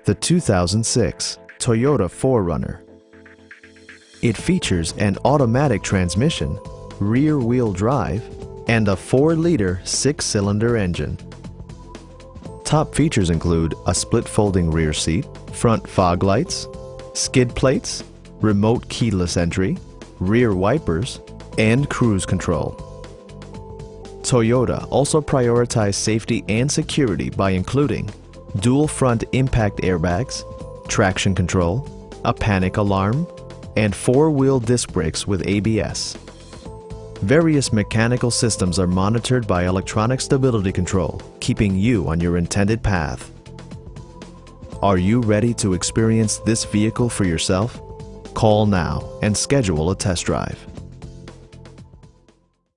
The 2006 Toyota 4runner. It features an automatic transmission, rear-wheel drive, and a 4-liter 6-cylinder engine. Top features include a split-folding rear seat, front fog lights, skid plates, remote keyless entry, rear wipers, and cruise control. Toyota also prioritized safety and security by including dual front impact airbags, traction control, a panic alarm, and 4-wheel disc brakes with ABS. Various mechanical systems are monitored by electronic stability control, keeping you on your intended path. Are you ready to experience this vehicle for yourself? Call now and schedule a test drive.